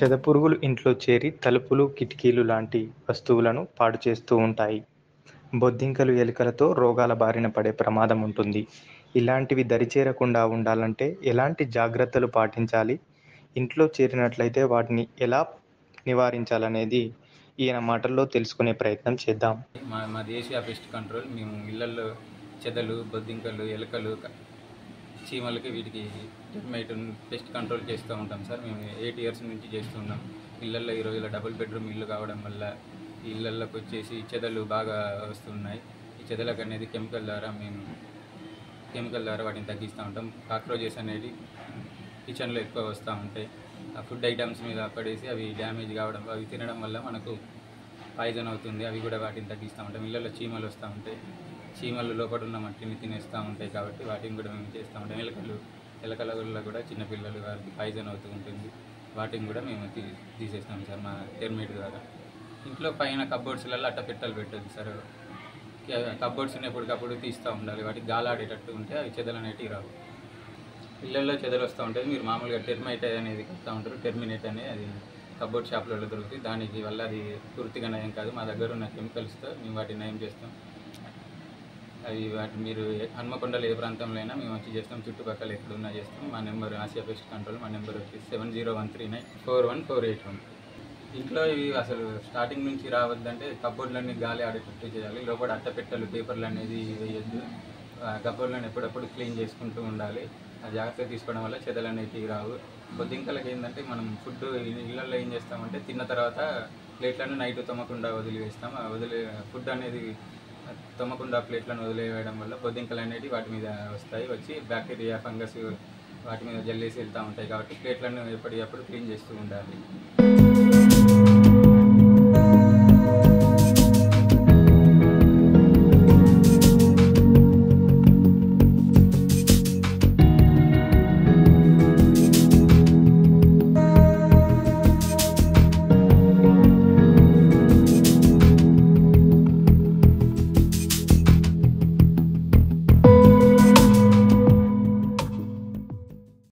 చెదపురుగులు ఇంట్లో చేరి తలుపులు, కిటికీలు లాంటి వస్తువులను పాడు చేస్తూ ఉంటాయి. బొద్దింకలు, ఎలుకలతో రోగాల బారిన పడే ప్రమాదం ఉంటుంది. ఇలాంటివి దరిచేరకుండా ఉండాలంటే ఎలాంటి జాగ్రత్తలు పాటించాలి? ఇంట్లో చేరినట్లయితే వాటిని ఎలా నివారించాలనేది ఈయన మాటల్లో తెలుసుకునే ప్రయత్నం చేద్దాం. మాది ఏషియా పెస్ట్ కంట్రోల్. మేము ఇళ్లల్లో చెదలు, బొద్దింకలు, ఎలుకలు, చీమలకి వీటికి టెర్మైట్ పెస్ట్ కంట్రోల్ చేస్తూ ఉంటాం సార్. మేము 8 ఇయర్స్ నుంచి చేస్తున్నాం. ఇళ్లల్లో ఈ రోజుల్లో డబుల్ బెడ్రూమ్ ఇల్లు కావడం వల్ల ఈ ఇళ్లలోకి వచ్చేసి చెదలు బాగా వస్తున్నాయి. ఈ చెదలకు అనేది కెమికల్ ద్వారా వాటిని తగ్గిస్తూ ఉంటాం. కాక్రోచెస్ అనేది కిచెన్లో ఎక్కువ వస్తూ ఉంటాయి. ఆ ఫుడ్ ఐటమ్స్ మీద పడేసి అవి డ్యామేజ్ కావడం, అవి తినడం వల్ల మనకు పాయిజన్ అవుతుంది. అవి కూడా వాటిని తగ్గిస్తూ ఉంటాం. ఇళ్ళల్లో చీమలు వస్తూ ఉంటాయి. చీమలు లోపల ఉన్న మట్టిని తినేస్తూ ఉంటాయి కాబట్టి వాటిని కూడా మేము చేస్తూ ఉంటాం. ఎలకల వల్ల కూడా చిన్నపిల్లలు వారికి పాయిజన్ అవుతూ ఉంటుంది. వాటిని కూడా మేము తీసేస్తాం సార్ మా టెర్మైట్ ద్వారా. ఇంట్లో పైన కబ్బోర్డ్స్లలో అట్టపెట్టలు పెట్టద్దు సార్. కబ్బోర్డ్స్ని ఎప్పటికప్పుడు తీస్తూ ఉండాలి. వాటికి గాలాడేటట్టు ఉంటే అవి చెదలు అనేటివి రావు. ఇళ్ళల్లో చెదలు వస్తూ ఉంటుంది. మీరు మామూలుగా టెర్మైట్ అనేది కలుపుతూ ఉంటారు. టెర్మినేట్ అనేది అది కబ్బోర్డ్ షాప్లలో దొరుకుతుంది. దానికి వల్ల అది పూర్తిగా నయం కాదు. మా దగ్గర ఉన్న కెమికల్స్తో మేము వాటిని నయం చేస్తాం. మీరు హన్మకొండలో ఏ ప్రాంతంలో అయినా మేము వచ్చి చేస్తాం. చుట్టుపక్కల ఎక్కడున్నా చేస్తాం. మా నెంబర్ ఆసియా పెస్ట్ కంట్రోల్. మా నెంబర్ వచ్చి 7013941481. ఇంట్లో ఇవి అసలు స్టార్టింగ్ నుంచి రావద్దంటే కబ్బోర్డ్లన్నీ గాలి ఆడేటట్టు చేయాలి. లోపల అట్టపెట్టెలు, పేపర్లు అనేది వేయద్దు. కబ్బోర్డ్లను ఎప్పుడప్పుడు క్లీన్ చేసుకుంటూ ఉండాలి. ఆ జాగ్రత్తగా తీసుకోవడం వల్ల చెదలు అనేటివి రావు. బొద్దింకలకి ఏంటంటే మనం ఫుడ్ ఇళ్ళల్లో ఏం చేస్తామంటే తిన్న తర్వాత ప్లేట్లను నైట్ తొమ్మకుండా వదిలివేస్తాం. ఫుడ్ అనేది తొమ్మకుండా ప్లేట్లను వదిలేయడం వల్ల బొద్దింకలు అనేవి వాటి మీద వచ్చి బ్యాక్టీరియా, ఫంగస్ వాటి మీద జల్లేసి వెళ్తూ ఉంటాయి. కాబట్టి ప్లేట్లను ఎప్పటికప్పుడు క్లీన్ చేస్తూ ఉండాలి.